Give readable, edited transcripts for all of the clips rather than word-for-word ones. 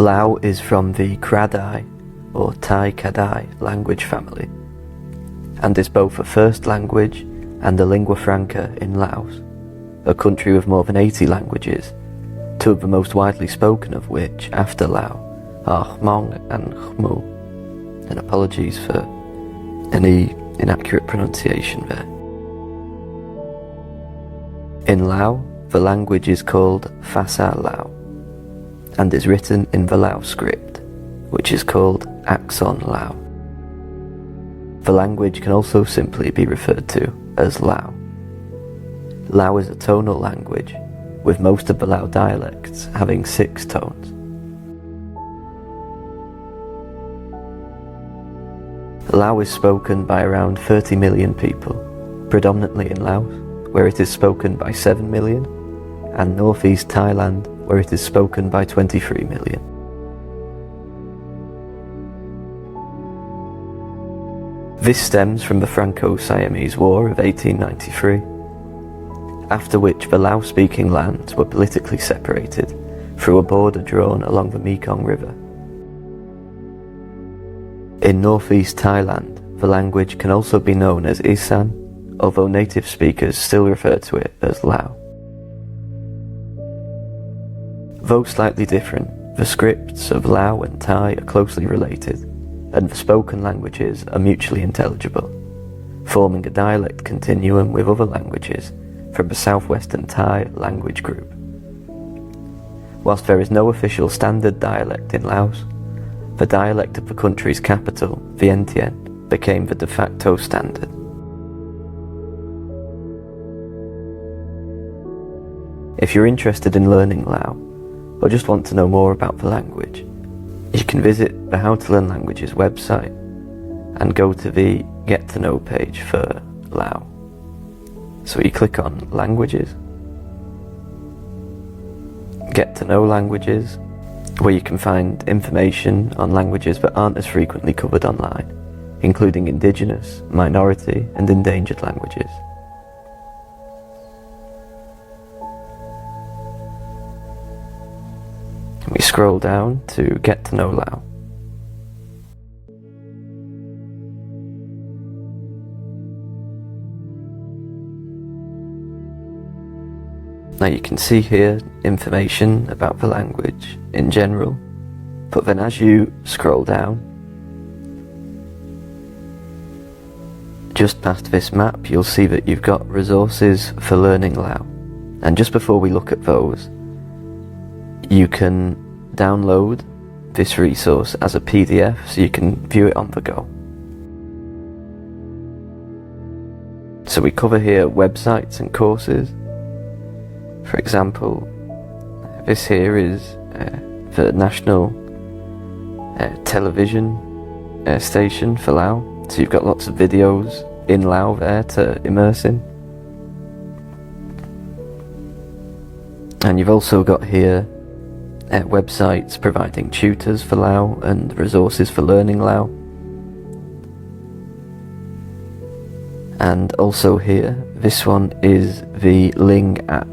Lao is from the Kra-Dai or Tai-Kadai language family and is both a first language and a lingua franca in Laos, a country with more than 80 languages, two of the most widely spoken of which, after Lao, are Hmong and Khmu, and apologies for any inaccurate pronunciation there. In Lao, the language is called Phasa Lao and is written in the Lao script, which is called Akson Lao. The language can also simply be referred to as Lao. Lao is a tonal language, with most of the Lao dialects having 6 tones. Lao is spoken by around 30 million people, predominantly in Laos, where it is spoken by 7 million, and northeast Thailand, where it is spoken by 23 million. This stems from the Franco-Siamese War of 1893, after which the Lao-speaking lands were politically separated through a border drawn along the Mekong River. In northeast Thailand, the language can also be known as Isan, although native speakers still refer to it as Lao. Though slightly different, the scripts of Lao and Thai are closely related, and the spoken languages are mutually intelligible, forming a dialect continuum with other languages from the southwestern Thai language group. Whilst there is no official standard dialect in Laos, the dialect of the country's capital, Vientiane, became the de facto standard. If you're interested in learning Lao, or just want to know more about the language, you can visit the How to Learn Languages website and go to the Get to Know page for Lao. So you click on Languages, Get to Know Languages, where you can find information on languages that aren't as frequently covered online, including indigenous, minority and endangered languages. We scroll down to Get to Know Lao. Now you can see here information about the language in general, but then as you scroll down, just past this map you'll see that you've got resources for learning Lao. And just before we look at those, you can download this resource as a PDF so you can view it on the go. So we cover here websites and courses. For example, this here is the national television station for Lao, so you've got lots of videos in Lao there to immerse in. And you've also got here websites providing tutors for Lao and resources for learning Lao. And also here, this one is the Ling App.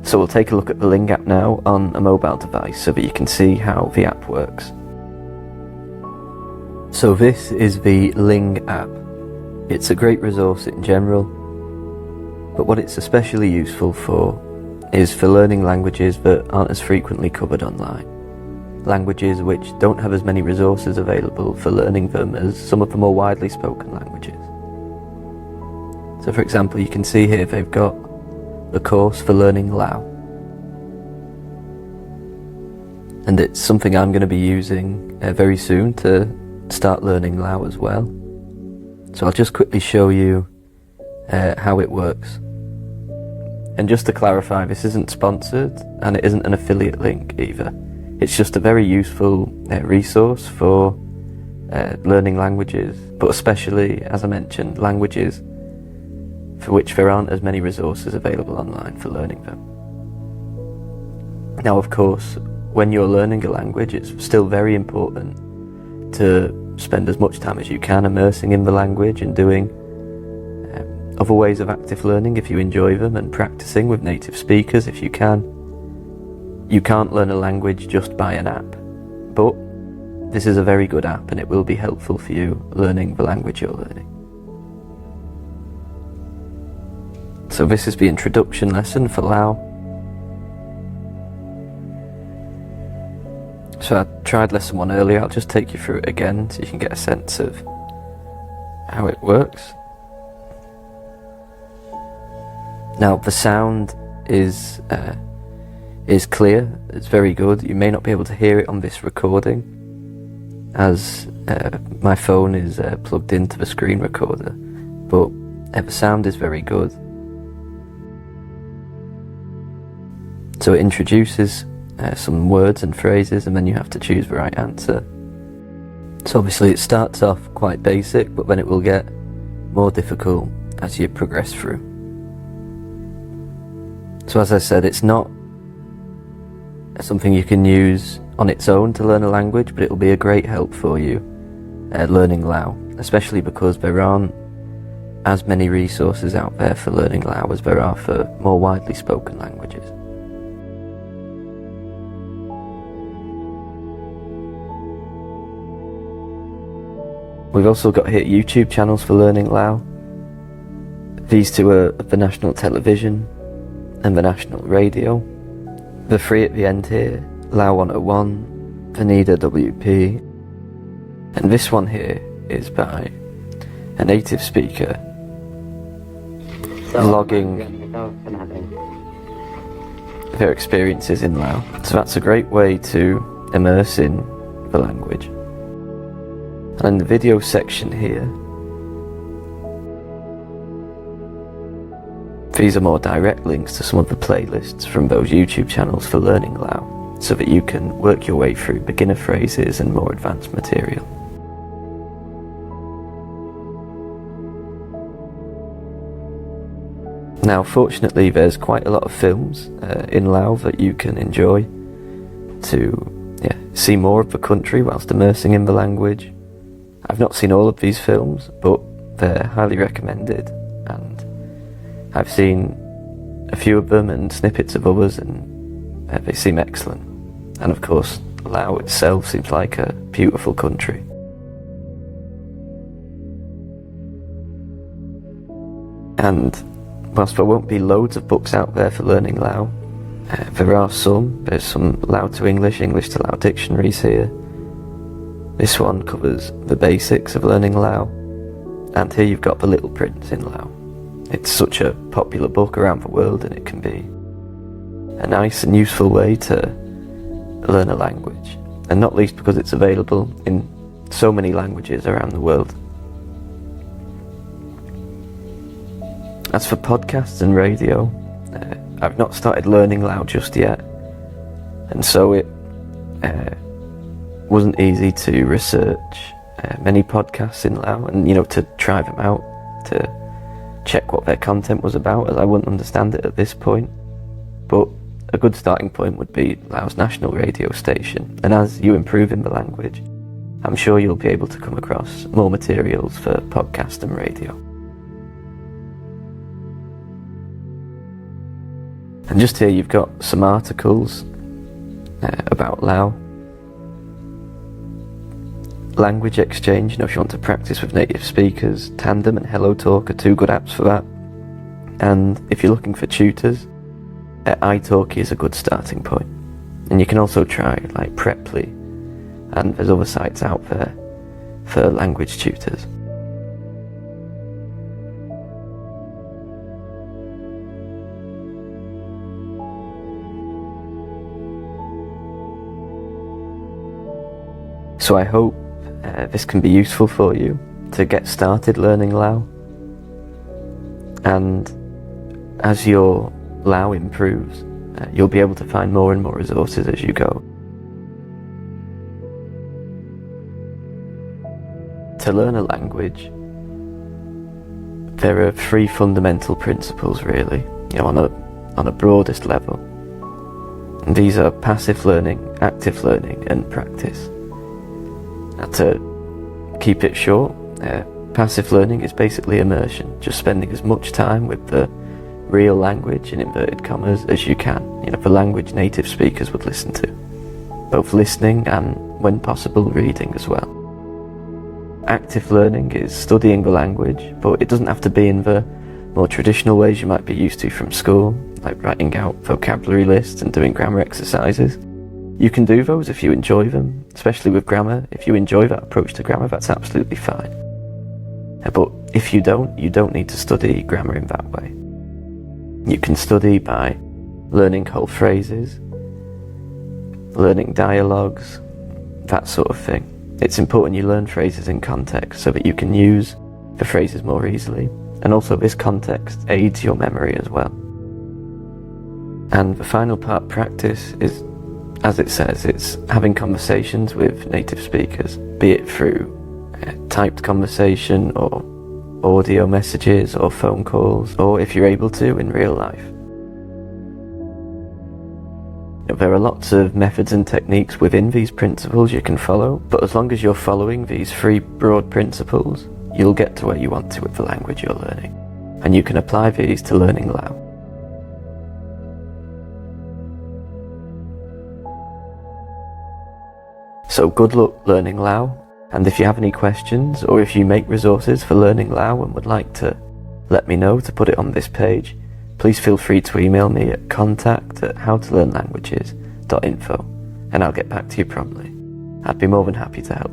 So we'll take a look at the Ling App now on a mobile device so that you can see how the app works. So this is the Ling App. It's a great resource in general, but what it's especially useful for is for learning languages that aren't as frequently covered online. Languages which don't have as many resources available for learning them as some of the more widely spoken languages. So for example, you can see here they've got a course for learning Lao. And it's something I'm going to be using very soon to start learning Lao as well. So I'll just quickly show you how it works. And just to clarify, this isn't sponsored and it isn't an affiliate link either. It's just a very useful resource for learning languages, but especially, as I mentioned, languages for which there aren't as many resources available online for learning them. Now, of course, when you're learning a language, it's still very important to spend as much time as you can immersing in the language and doing other ways of active learning if you enjoy them, and practicing with native speakers if you can. You can't learn a language just by an app, but this is a very good app and it will be helpful for you learning the language you're learning. So this is the introduction lesson for Lao. So I tried lesson 1 earlier. I'll just take you through it again so you can get a sense of how it works. Now the sound is clear, it's very good. You may not be able to hear it on this recording as my phone is plugged into the screen recorder, but the sound is very good. So it introduces some words and phrases and then you have to choose the right answer. So obviously it starts off quite basic, but then it will get more difficult as you progress through. So as I said, it's not something you can use on its own to learn a language, but it will be a great help for you learning Lao, especially because there aren't as many resources out there for learning Lao as there are for more widely spoken languages. We've also got here YouTube channels for learning Lao. These two are the national television and the national radio. The 3 at the end here, Lao 101, Vanida WP, and this one here is by a native speaker logging their experiences in Lao. So that's a great way to immerse in the language. And in the video section here, these are more direct links to some of the playlists from those YouTube channels for learning Lao, so that you can work your way through beginner phrases and more advanced material. Now fortunately there's quite a lot of films in Lao that you can enjoy to see more of the country whilst immersing in the language. I've not seen all of these films, but they're highly recommended, and I've seen a few of them and snippets of others, and they seem excellent. And of course, Lao itself seems like a beautiful country. And whilst there won't be loads of books out there for learning Lao, there are some. There's some Lao to English, English to Lao dictionaries here. This one covers the basics of learning Lao, and here you've got The Little Prince in Lao. It's such a popular book around the world, and it can be a nice and useful way to learn a language, and not least because it's available in so many languages around the world. As for podcasts and radio, I've not started learning Lao just yet, and so it wasn't easy to research many podcasts in Lao and to try them out, to check what their content was about, as I wouldn't understand it at this point. But a good starting point would be Laos national radio station, and as you improve in the language, I'm sure you'll be able to come across more materials for podcast and radio. And just here you've got some articles about Lao. Language exchange, if you want to practice with native speakers, Tandem and Hello Talk are 2 good apps for that. And if you're looking for tutors, italki is a good starting point. And you can also try like Preply, and there's other sites out there for language tutors. So I hope this can be useful for you to get started learning Lao, and as your Lao improves, you'll be able to find more and more resources as you go. To learn a language, there are 3 fundamental principles really, on a broadest level. And these are passive learning, active learning, and practice. Now, to keep it short, passive learning is basically immersion, just spending as much time with the real language, in inverted commas, as you can, the language native speakers would listen to. Both listening and when possible, reading as well. Active learning is studying the language, but it doesn't have to be in the more traditional ways you might be used to from school, like writing out vocabulary lists and doing grammar exercises. You can do those if you enjoy them, especially with grammar. If you enjoy that approach to grammar, that's absolutely fine. But if you don't need to study grammar in that way. You can study by learning whole phrases, learning dialogues, that sort of thing. It's important you learn phrases in context so that you can use the phrases more easily, and also this context aids your memory as well. And the final part, practice, is, as it says, it's having conversations with native speakers, be it through typed conversation or audio messages or phone calls, or if you're able to, in real life. There are lots of methods and techniques within these principles you can follow, but as long as you're following these 3 broad principles, you'll get to where you want to with the language you're learning, and you can apply these to learning Lao. So good luck learning Lao, and if you have any questions, or if you make resources for learning Lao and would like to let me know to put it on this page, please feel free to email me at contact@howtolearnlanguages.info, and I'll get back to you promptly. I'd be more than happy to help.